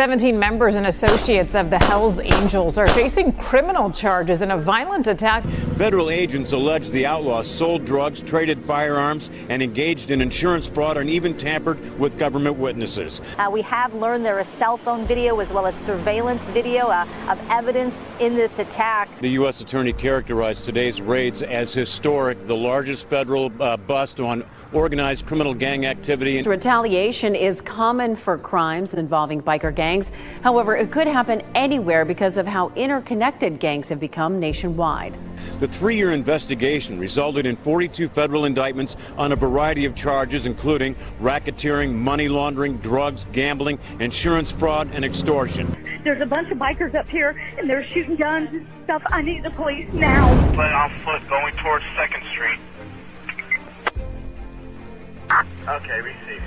17 members and associates of the Hells Angels are facing criminal charges in a violent attack. Federal agents allege the outlaws sold drugs, traded firearms, and engaged in insurance fraud and even tampered with government witnesses. We have learned there is cell phone video as well as surveillance video of evidence in this attack. The U.S. Attorney characterized today's raids as historic, the largest federal bust on organized criminal gang activity. Retaliation is common for crimes involving biker gangs. However, it could happen anywhere because of how interconnected gangs have become nationwide. The 3-year investigation resulted in 42 federal indictments on a variety of charges, including racketeering, money laundering, drugs, gambling, insurance fraud, and extortion. There's a bunch of bikers up here, and they're shooting guns and stuff. I need the police now. Play on foot going towards 2nd Street. Okay, receive.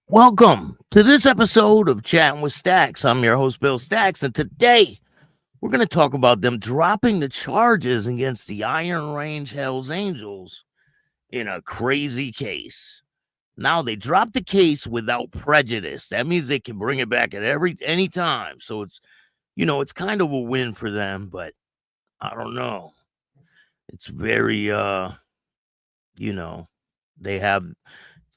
Welcome to this episode of Chattin with Staxx. I'm your host, Bill Staxx, and today we're going to talk about them dropping the charges against the Iron Range Hells Angels in a crazy case. Now, they dropped the case without prejudice. That means they can bring it back at any time. So it's, it's kind of a win for them, but I don't know. It's very, they have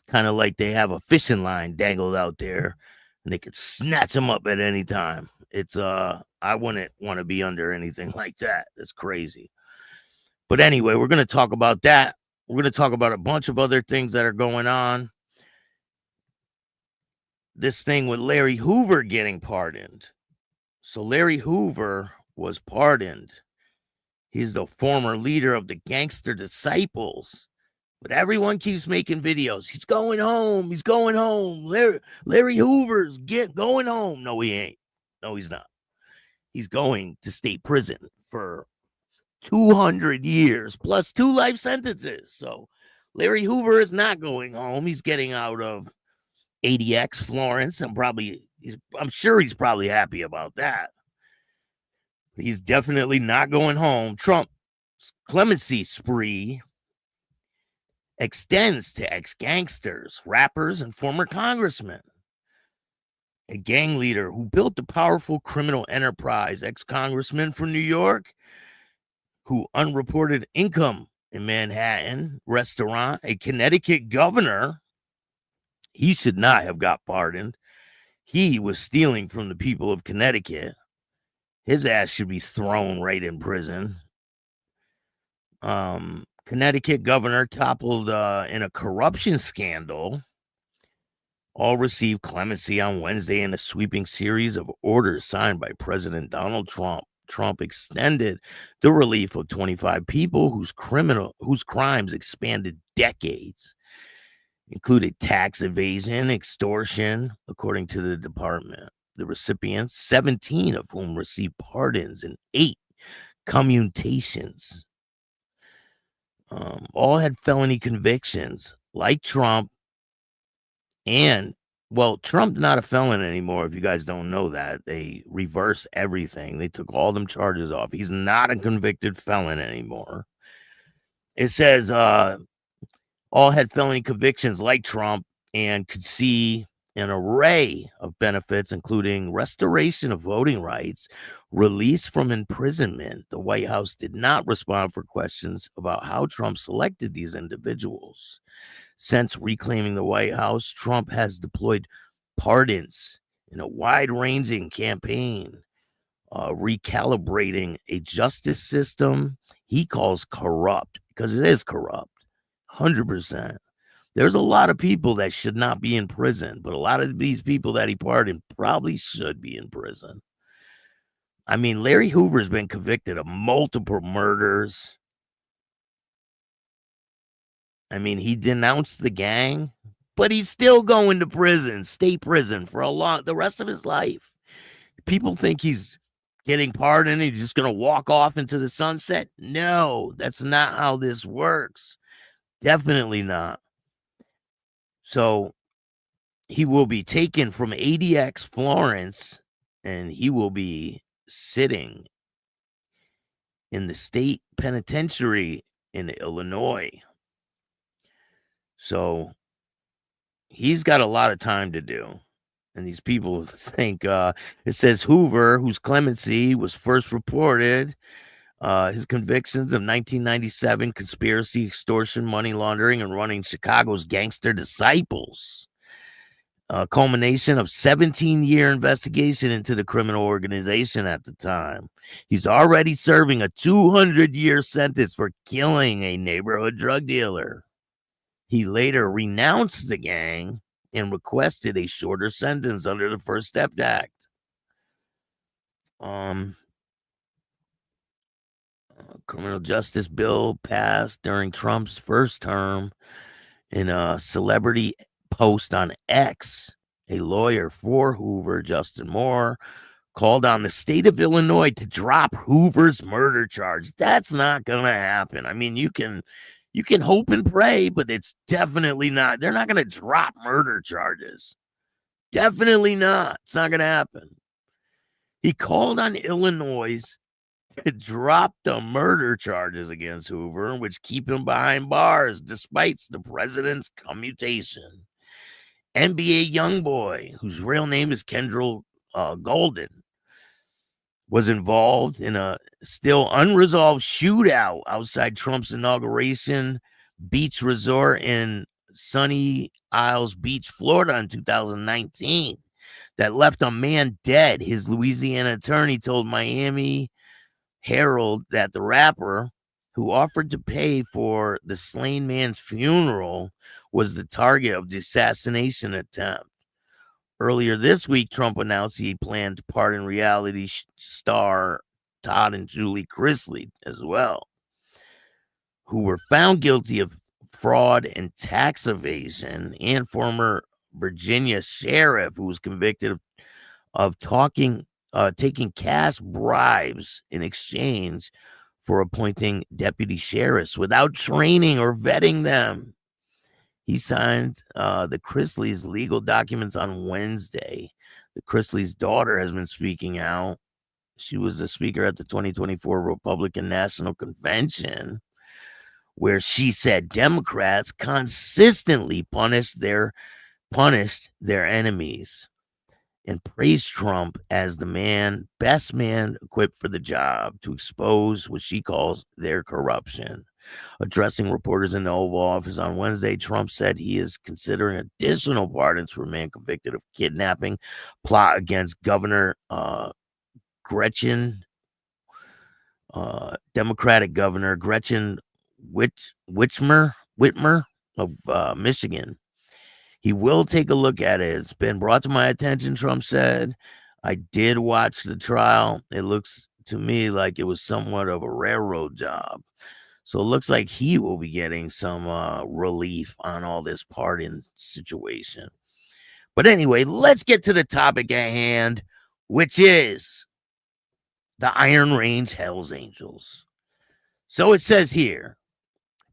kind of like they have a fishing line dangled out there and they could snatch them up at any time. It's, I wouldn't want to be under anything like that. That's crazy. But anyway, we're going to talk about that. We're going to talk about a bunch of other things that are going on. This thing with Larry Hoover getting pardoned. So Larry Hoover was pardoned. He's the former leader of the Gangster Disciples. But everyone keeps making videos. He's going home. He's going home. Larry Hoover's going home. No, he ain't. No, he's not. He's going to state prison for 200 years plus 2 life sentences. So Larry Hoover is not going home. He's getting out of ADX Florence. I'm sure he's probably happy about that. He's definitely not going home. Trump's clemency spree extends to ex-gangsters, rappers, and former congressmen. A gang leader who built a powerful criminal enterprise, ex-congressman from New York, who unreported income in Manhattan restaurant, a Connecticut governor. He should not have got pardoned. He was stealing from the people of Connecticut. His ass should be thrown right in prison. Connecticut governor toppled in a corruption scandal. All received clemency on Wednesday in a sweeping series of orders signed by President Donald Trump. Trump extended the relief of 25 people whose crimes expanded decades, included tax evasion, extortion, according to the department. The recipients, 17 of whom received pardons and 8 commutations. All had felony convictions like Trump. And, well, Trump's not a felon anymore. If you guys don't know that, they reversed everything. They took all them charges off. He's not a convicted felon anymore. It says all had felony convictions like Trump and could see an array of benefits, including restoration of voting rights, release from imprisonment. The White House did not respond for questions about how Trump selected these individuals. Since reclaiming the White House, Trump has deployed pardons in a wide-ranging campaign, recalibrating a justice system he calls corrupt, because it is corrupt, 100%. There's a lot of people that should not be in prison, but a lot of these people that he pardoned probably should be in prison. I mean, Larry Hoover's been convicted of multiple murders. I mean, he denounced the gang, but he's still going to prison, state prison, for the rest of his life. People think he's getting pardoned and he's just going to walk off into the sunset. No, that's not how this works. Definitely not. So he will be taken from ADX Florence and he will be sitting in the state penitentiary in Illinois. So he's got a lot of time to do. And these people think it says Hoover, whose clemency was first reported, his convictions of 1997 conspiracy, extortion, money laundering, and running Chicago's gangster disciples. A culmination of 17-year investigation into the criminal organization at the time. He's already serving a 200-year sentence for killing a neighborhood drug dealer. He later renounced the gang and requested a shorter sentence under the First Step Act. Criminal justice bill passed during Trump's first term. In a celebrity post on X, a lawyer for Hoover, Justin Moore, called on the state of Illinois to drop Hoover's murder charge. That's not going to happen. I mean, you can hope and pray, but it's definitely not. They're not going to drop murder charges. Definitely not. It's not going to happen. He called on Illinois to drop the murder charges against Hoover, which keep him behind bars despite the president's commutation. NBA youngboy, whose real name is Kendall Golden, was involved in a still unresolved shootout outside Trump's inauguration beach resort in Sunny Isles Beach, Florida in 2019 that left a man dead. His Louisiana attorney told Miami Herald that the rapper, who offered to pay for the slain man's funeral, was the target of the assassination attempt. Earlier this week, Trump announced he planned to pardon reality star Todd and Julie Chrisley as well, who were found guilty of fraud and tax evasion, and former Virginia sheriff who was convicted of taking cash bribes in exchange for appointing deputy sheriffs without training or vetting them. He signed the Chrisley's legal documents on Wednesday. The Chrisley's daughter has been speaking out. She was the speaker at the 2024 Republican National Convention, where she said Democrats consistently punished their enemies and praised Trump as the best man equipped for the job to expose what she calls their corruption. Addressing reporters in the Oval Office on Wednesday, Trump said he is considering additional pardons for a man convicted of kidnapping, plot against Governor Gretchen, Democratic Governor Gretchen Whitmer of Michigan. He will take a look at it. It's been brought to my attention, Trump said. I did watch the trial. It looks to me like it was somewhat of a railroad job. So it looks like he will be getting some relief on all this pardon situation. But anyway, let's get to the topic at hand, which is the Iron Range Hells Angels. So it says here,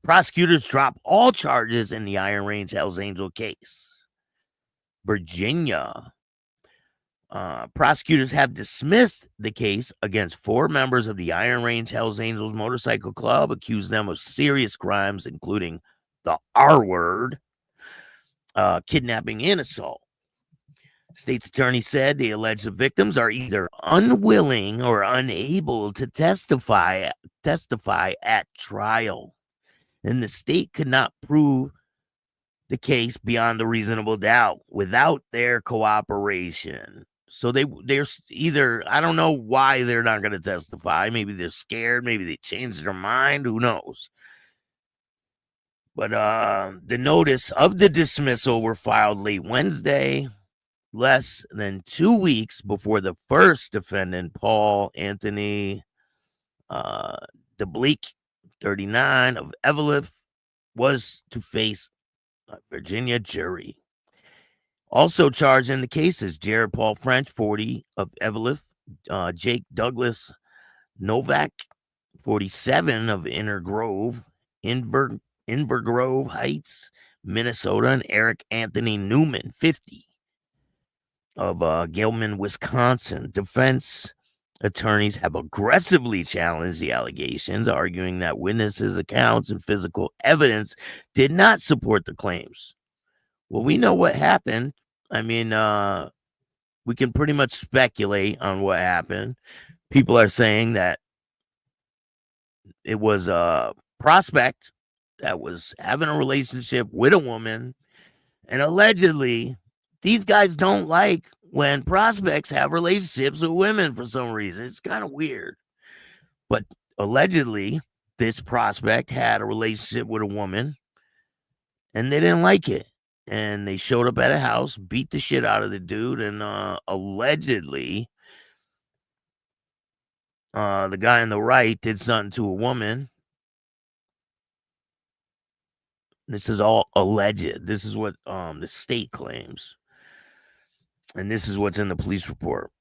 prosecutors drop all charges in the Iron Range Hells Angel case. Virginia. Prosecutors have dismissed the case against 4 members of the Iron Range Hells Angels Motorcycle Club, accused them of serious crimes, including the R word, kidnapping and assault. State's attorney said the alleged victims are either unwilling or unable to testify at trial, and the state could not prove the case beyond a reasonable doubt without their cooperation. So they're either, I don't know why they're not going to testify. Maybe they're scared. Maybe they changed their mind. Who knows? But the notice of the dismissal were filed late Wednesday, less than 2 weeks before the first defendant, Paul Anthony DeBleek, 39, of Evelyn, was to face a Virginia jury. Also charged in the case is Jared Paul French, 40, of Evelyn, Jake Douglas Novak, 47, of Inver Grove Heights, Minnesota, and Eric Anthony Newman, 50, of Gilman, Wisconsin. Defense attorneys have aggressively challenged the allegations, arguing that witnesses' accounts and physical evidence did not support the claims. Well, we know what happened. I mean, we can pretty much speculate on what happened. People are saying that it was a prospect that was having a relationship with a woman, and allegedly, these guys don't like when prospects have relationships with women for some reason. It's kind of weird. But allegedly, this prospect had a relationship with a woman, and they didn't like it. And they showed up at a house, beat the shit out of the dude, and allegedly, the guy on the right did something to a woman. This is all alleged. This is what the state claims. And this is what's in the police report.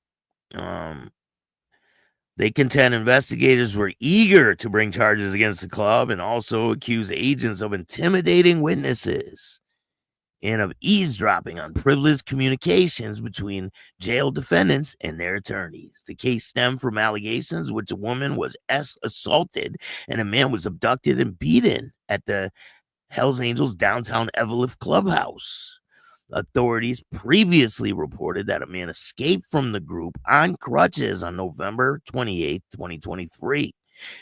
They contend investigators were eager to bring charges against the club and also accuse agents of intimidating witnesses and of eavesdropping on privileged communications between jail defendants and their attorneys. The case stemmed from allegations which a woman was assaulted and a man was abducted and beaten at the Hells Angels downtown Evelyn clubhouse. Authorities previously reported that a man escaped from the group on crutches on November 28, 2023,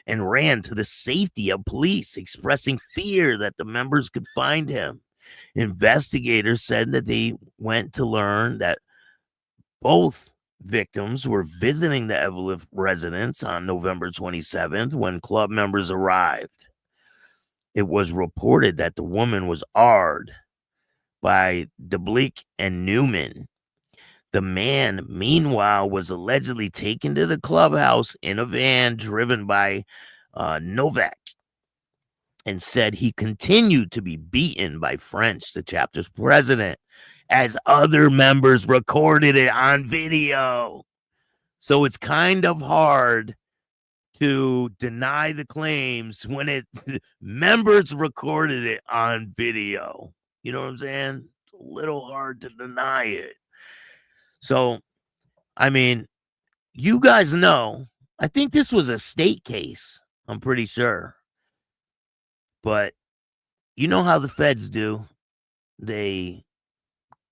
and ran to the safety of police, expressing fear that the members could find him. Investigators said that they went to learn that both victims were visiting the Evelyn residence on November 27th when club members arrived. It was reported that the woman was arred by DeBleek and Newman. The man, meanwhile, was allegedly taken to the clubhouse in a van driven by Novak, and said he continued to be beaten by French, the chapter's president, as other members recorded it on video. So it's kind of hard to deny the claims when members recorded it on video. You know what I'm saying? It's a little hard to deny it. So, I mean, you guys know, I think this was a state case. I'm pretty sure. But you know how the feds do. They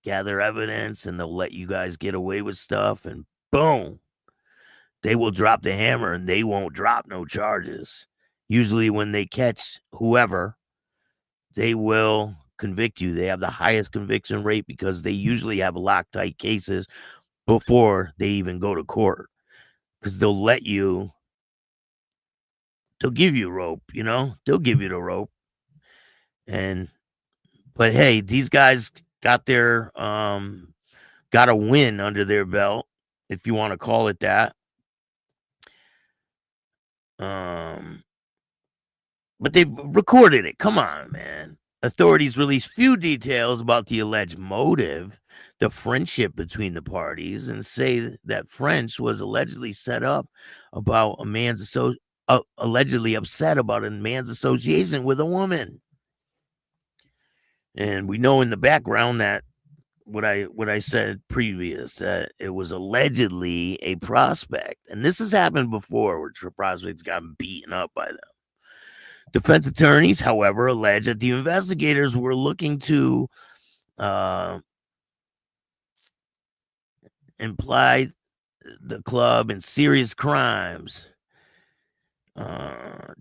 gather evidence and they'll let you guys get away with stuff, and boom, they will drop the hammer and they won't drop no charges. Usually when they catch whoever, they will convict you. They have the highest conviction rate because they usually have Loctite cases before they even go to court, because they'll give you rope, they'll give you the rope. But hey, these guys got got a win under their belt, if you want to call it that. But they've recorded it. Come on, man. Authorities released few details about the alleged motive, the friendship between the parties, and say that French was allegedly allegedly upset about a man's association with a woman. And we know in the background that what I said previous, that it was allegedly a prospect. And this has happened before where prospects got beaten up by them. Defense attorneys, however, allege that the investigators were looking to imply the club in serious crimes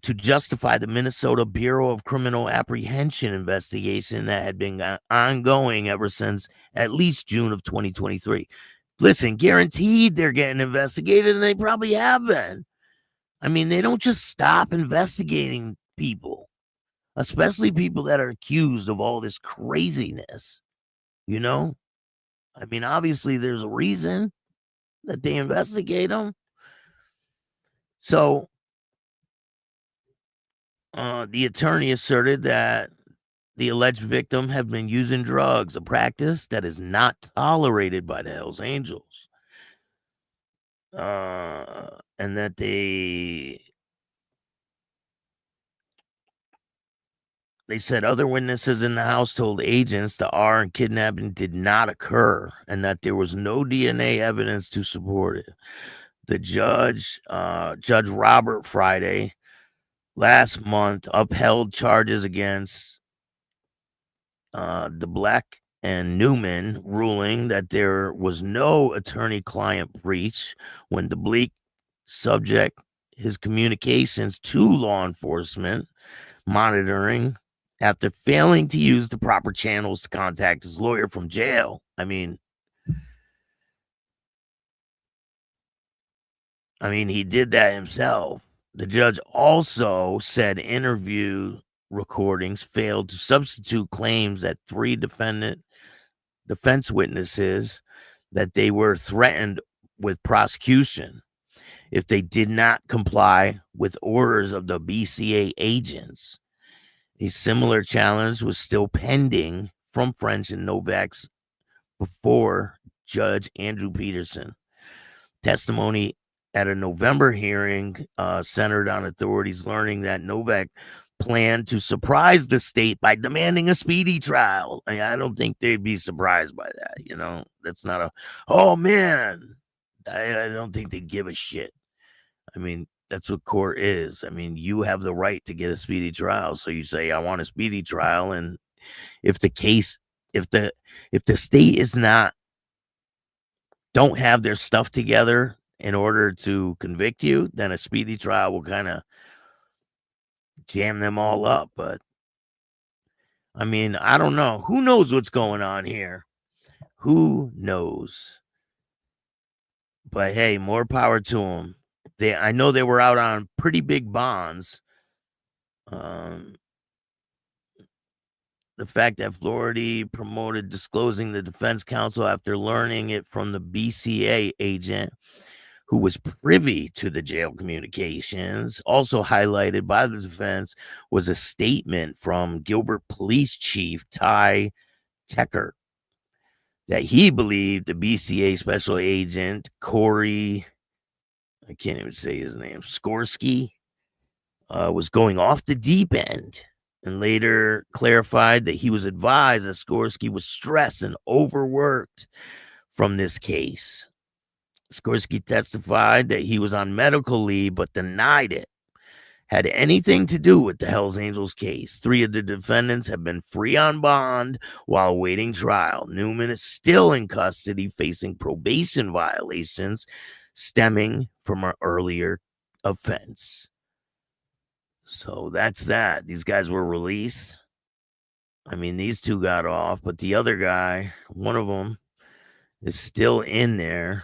to justify the Minnesota Bureau of Criminal Apprehension investigation that had been ongoing ever since at least June of 2023. Listen, guaranteed they're getting investigated, and they probably have been. I mean, they don't just stop investigating people, especially people that are accused of all this craziness. I mean, obviously there's a reason that they investigate them. So the attorney asserted that the alleged victim had been using drugs, a practice that is not tolerated by the Hells Angels. And that they said other witnesses in the house told agents the R and kidnapping did not occur and that there was no DNA evidence to support it. The Judge Robert Friday last month upheld charges against DeBleek and Newman ruling that there was no attorney-client breach when DeBleek subject his communications to law enforcement monitoring after failing to use the proper channels to contact his lawyer from jail. I mean, he did that himself. The judge also said interview recordings failed to substitute claims that 3 defense witnesses that they were threatened with prosecution if they did not comply with orders of the BCA agents. A similar challenge was still pending from French and Novak's before Judge Andrew Peterson. Testimony at a November hearing centered on authorities learning that Novak planned to surprise the state by demanding a speedy trial. I don't think they'd be surprised by that. That's not oh man, I don't think they give a shit. That's what court is. You have the right to get a speedy trial. So you say, I want a speedy trial. And if the state is don't have their stuff together in order to convict you, then a speedy trial will kind of jam them all up. But I don't know. Who knows what's going on here? Who knows? But hey, more power to them. I know they were out on pretty big bonds. The fact that Florey promoted disclosing the defense counsel after learning it from the BCA agent who was privy to the jail communications, also highlighted by the defense, was a statement from Gilbert Police Chief Ty Tecker that he believed the BCA special agent Corey, I can't even say his name, Skorsky, was going off the deep end, and later clarified that he was advised that Skorsky was stressed and overworked from this case. Skorsky testified that he was on medical leave but denied it had anything to do with the Hells Angels case. 3 of the defendants have been free on bond while awaiting trial. Newman is still in custody facing probation violations stemming from an earlier offense. So that's that. These guys were released. These 2 got off, but the other guy, one of them, is still in there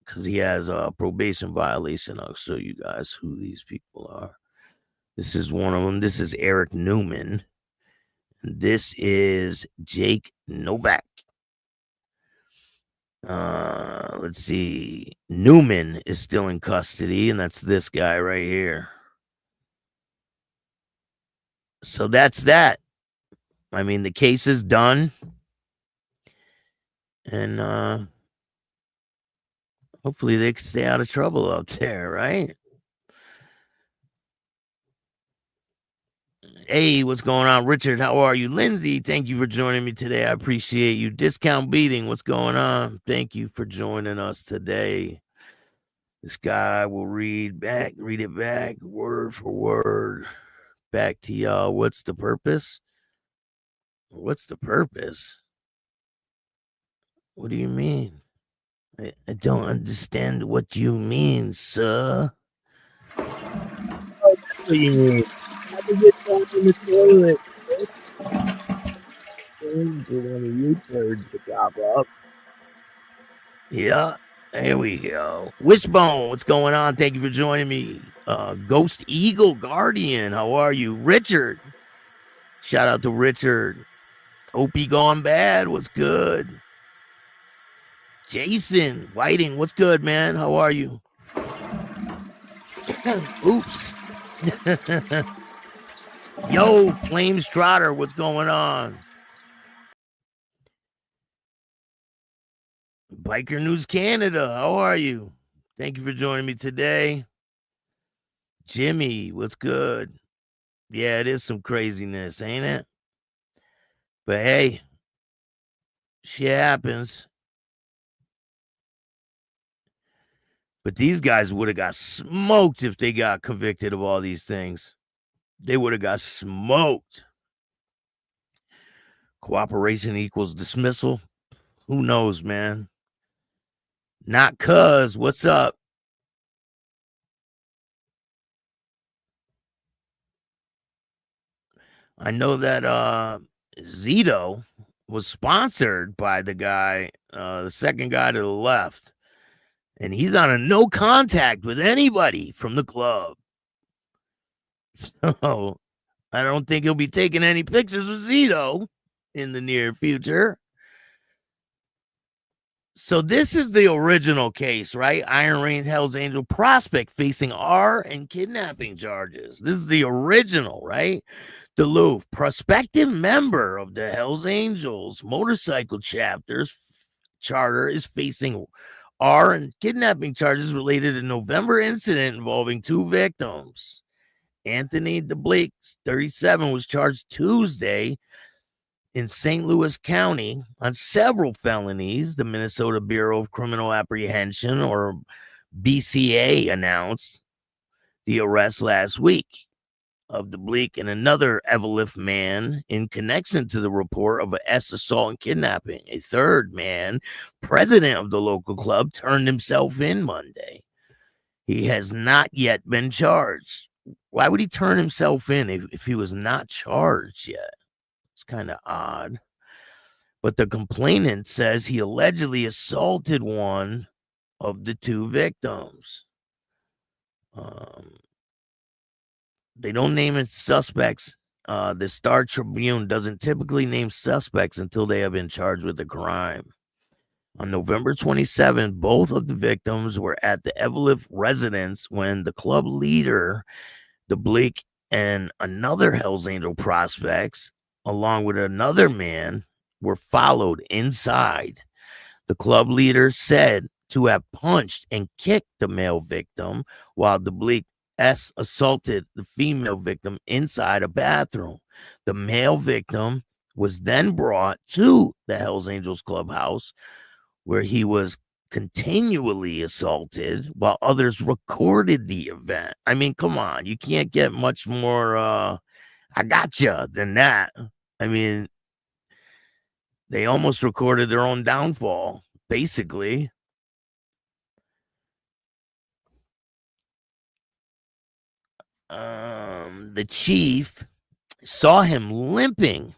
because he has a probation violation. I'll show you guys who these people are. This is one of them. This is Eric Newman. And this is Jake Novak. Let's see. Newman is still in custody, and that's this guy right here. So that's that. The case is done. And hopefully they can stay out of trouble out there, right? Hey, what's going on, Richard? How are you? Lindsay, thank you for joining me today. I appreciate you. Discount Beating, what's going on? Thank you for joining us today. This guy will read it back, word for word, back to y'all. What's the purpose? What's the purpose? What do you mean? I don't understand what you mean, sir. What do you mean? I can get down in the toilet. You turds to pop up. Yeah, there we go. Wishbone, what's going on? Thank you for joining me. Ghost Eagle Guardian, how are you? Richard, shout out to Richard. Opie Gone Bad, what's good? Jason Whiting, what's good, man? How are you? Oops. Yo, Flames Trotter, what's going on? Biker News Canada, how are you? Thank you for joining me today. Jimmy, what's good? Yeah, it is some craziness, ain't it? But hey, shit happens. But these guys would have got smoked if they got convicted of all these things. They would have got smoked. Cooperation equals dismissal. Who knows, man? Not cuz. What's up? I know that Zito was sponsored by the guy, the second guy to the left. And he's on a no contact with anybody from the club. So I don't think he'll be taking any pictures with Zito in the near future. So this is the original case, right? Iron Rain Hell's Angel prospect facing R and kidnapping charges. This is the original, right? Duluth, prospective member of the Hell's Angels motorcycle charter is facing R and kidnapping charges related to November incident involving 2 victims. Anthony DeBlake, 37, was charged Tuesday in St. Louis County on several felonies. The Minnesota Bureau of Criminal Apprehension, or BCA, announced the arrest last week of DeBlake and another Evelyn man in connection to the report of an assault and kidnapping. A third man, president of the local club, turned himself in Monday. He has not yet been charged. Why would he turn himself in if he was not charged yet? It's kind of odd. But the complainant says he allegedly assaulted one of the 2 victims. They don't name its suspects. The Star Tribune doesn't typically name suspects until they have been charged with a crime. On November 27, both of the victims were at the Evelyn residence when the club leader, DeBlake, and another Hell's Angel prospects, along with another man, were followed inside. The club leader said to have punched and kicked the male victim, while DeBlake assaulted the female victim inside a bathroom. The male victim was then brought to the Hells Angels clubhouse, where he was continually assaulted while others recorded the event. I mean, come on, you can't get much more I gotcha than that. I mean, they almost recorded their own downfall, basically. The chief saw him limping.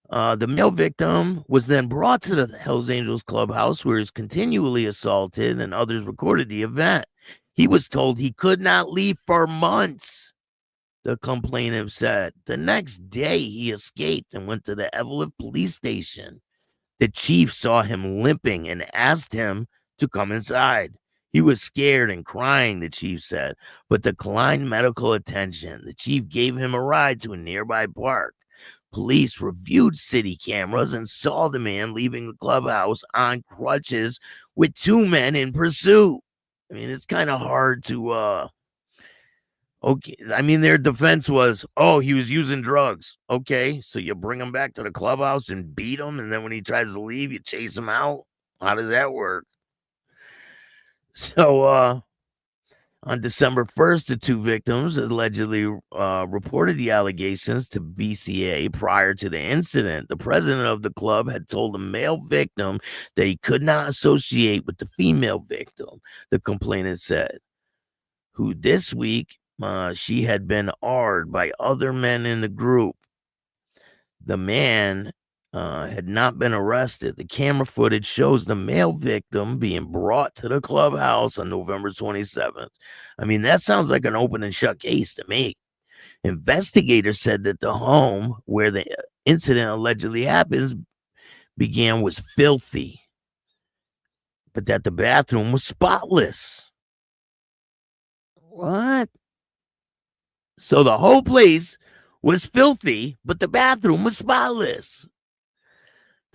The male victim was then brought to the Hells Angels clubhouse, where he was continually assaulted, and others recorded the event. He was told he could not leave for months, the complainant said. The next day, he escaped and went to the Evelyn police station. The chief saw him limping and asked him to come inside. He was scared and crying, the chief said, but declined medical attention. The chief gave him a ride to a nearby park. Police reviewed city cameras and saw the man leaving the clubhouse on crutches with 2 men in pursuit. I mean, it's kind of hard to, okay. I mean, their defense was, oh, he was using drugs. Okay, so you bring him back to the clubhouse and beat him, and then when he tries to leave, you chase him out? How does that work? So, on December 1st, the 2 victims allegedly reported the allegations to BCA prior to the incident. The president of the club had told the male victim that he could not associate with the female victim, the complainant said, who this week she had been R'd by other men in the group. The man had not been arrested. The camera footage shows the male victim being brought to the clubhouse on November 27th. I mean, that sounds like an open and shut case to me. Investigators said that the home where the incident allegedly happens was filthy, but that the bathroom was spotless. What? So the whole place was filthy, but the bathroom was spotless.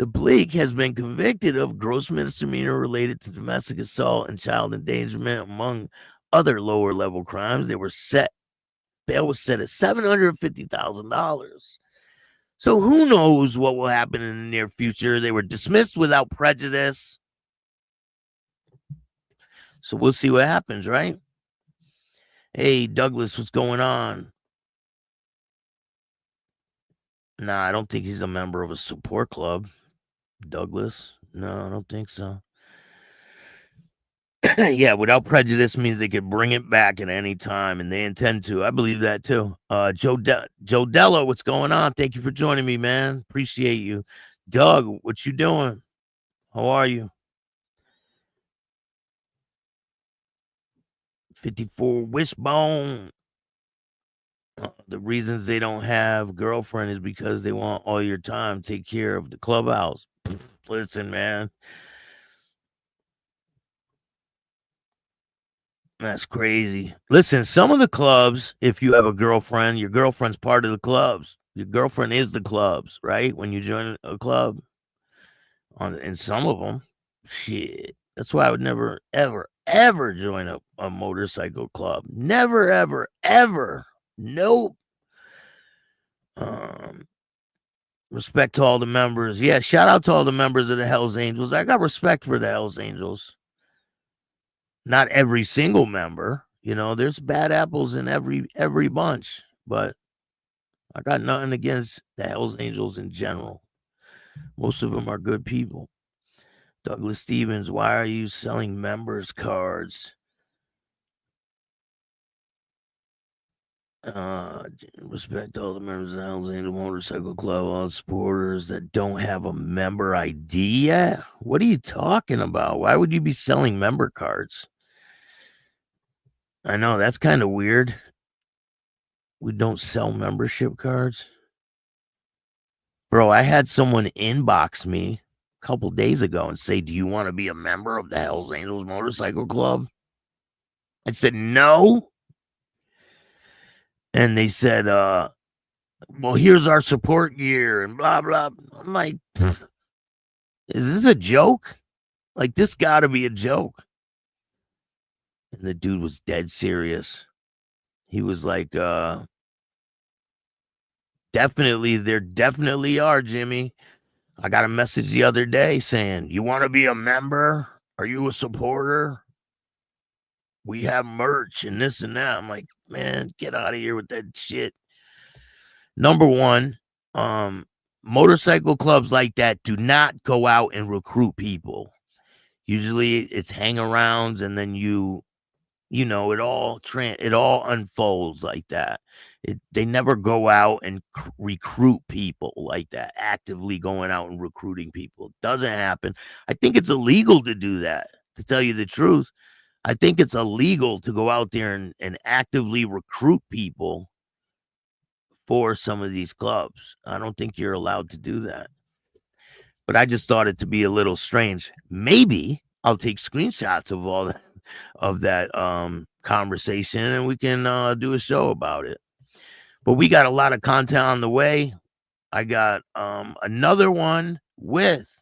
DeBlake has been convicted of gross misdemeanor related to domestic assault and child endangerment, among other lower level crimes. Bail was set at $750,000. So who knows what will happen in the near future? They were dismissed without prejudice. So we'll see what happens, right? Hey, Douglas, what's going on? Nah, I don't think he's a member of a support club. Douglas? No, I don't think so. Yeah, without prejudice means they could bring it back at any time, and they intend to. I believe that too. Joe Della, what's going on? Thank you for joining me, man. Appreciate you. Doug, what you doing? How are you? 54 Wishbone. The reasons they don't have girlfriend is because they want all your time. Take care of the clubhouse. Listen, man. That's crazy. Listen, some of the clubs, if you have a girlfriend, your girlfriend's part of the clubs. Your girlfriend is the clubs, right? When you join a club. And some of them, shit. That's why I would never, ever, ever join a motorcycle club. Never, ever, ever. Nope. Respect to all the members. Yeah, shout out to all the members of the Hells Angels. I got respect for the Hells Angels. Not every single member, you know, there's bad apples in every bunch, but I got nothing against the Hells Angels in general. Most of them are good people. Douglas Stevens, why are you selling members cards? Respect all the members of the Hells Angel Motorcycle Club, all supporters that don't have a member ID yet. What are you talking about? Why would you be selling member cards? I know, that's kind of weird. We don't sell membership cards. Bro, I had someone inbox me a couple days ago and say, do you want to be a member of the Hells Angels Motorcycle Club? I said, no. And they said, well, here's our support gear and blah, blah. I'm like, is this a joke? Like, this got to be a joke. And the dude was dead serious. He was like, definitely, there definitely are, Jimmy. I got a message the other day saying, you want to be a member? Are you a supporter? We have merch and this and that. I'm like, man, get out of here with that shit. Number one, motorcycle clubs like that do not go out and recruit people. Usually it's hang-arounds, and then you know, it all unfolds like that. They never go out and recruit people like that, actively going out and recruiting people. It doesn't happen. I think it's illegal to do that, to tell you the truth. I think it's illegal to go out there and actively recruit people for some of these clubs. I don't think you're allowed to do that. But I just thought it to be a little strange. Maybe I'll take screenshots of all that. Of that conversation, and we can do a show about it. But we got a lot of content on the way. I got another one with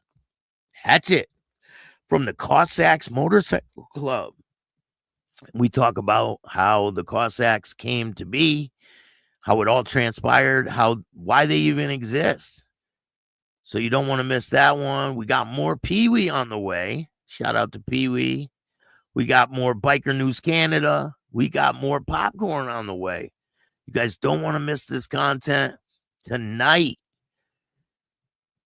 Hatchet from the Cossacks Motorcycle Club. We talk about how the Cossacks came to be, how it all transpired, why they even exist. So you don't want to miss that one. We got more Pee-wee on the way. Shout out to Pee-wee. We got more Biker News Canada. We got more popcorn on the way. You guys don't want to miss this content. Tonight,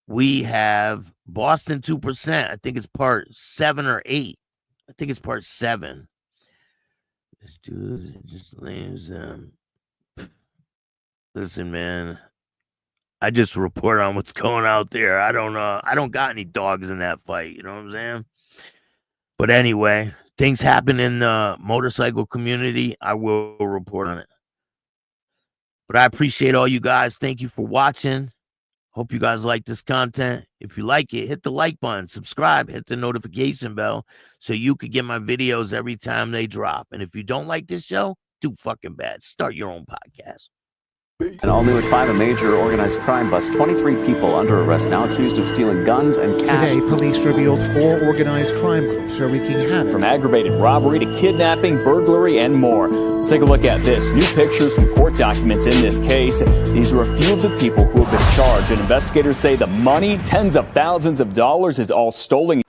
we have Boston 2%. I think it's part 7 or 8. I think it's part 7. This dude just leaves them. Listen, man. I just report on what's going out there. I don't got any dogs in that fight. You know what I'm saying? But anyway, things happen in the motorcycle community. I will report on it. But I appreciate all you guys. Thank you for watching. Hope you guys like this content. If you like it, hit the like button, subscribe, hit the notification bell so you could get my videos every time they drop. And if you don't like this show, too fucking bad. Start your own podcast. And all new at 5, a major organized crime bust. 23 people under arrest now accused of stealing guns and cash. Today, police revealed 4 organized crime groups are wreaking havoc. From aggravated robbery to kidnapping, burglary, and more. Let's take a look at this. New pictures from court documents in this case. These are a few of the people who have been charged. And investigators say the money, tens of thousands of dollars, is all stolen.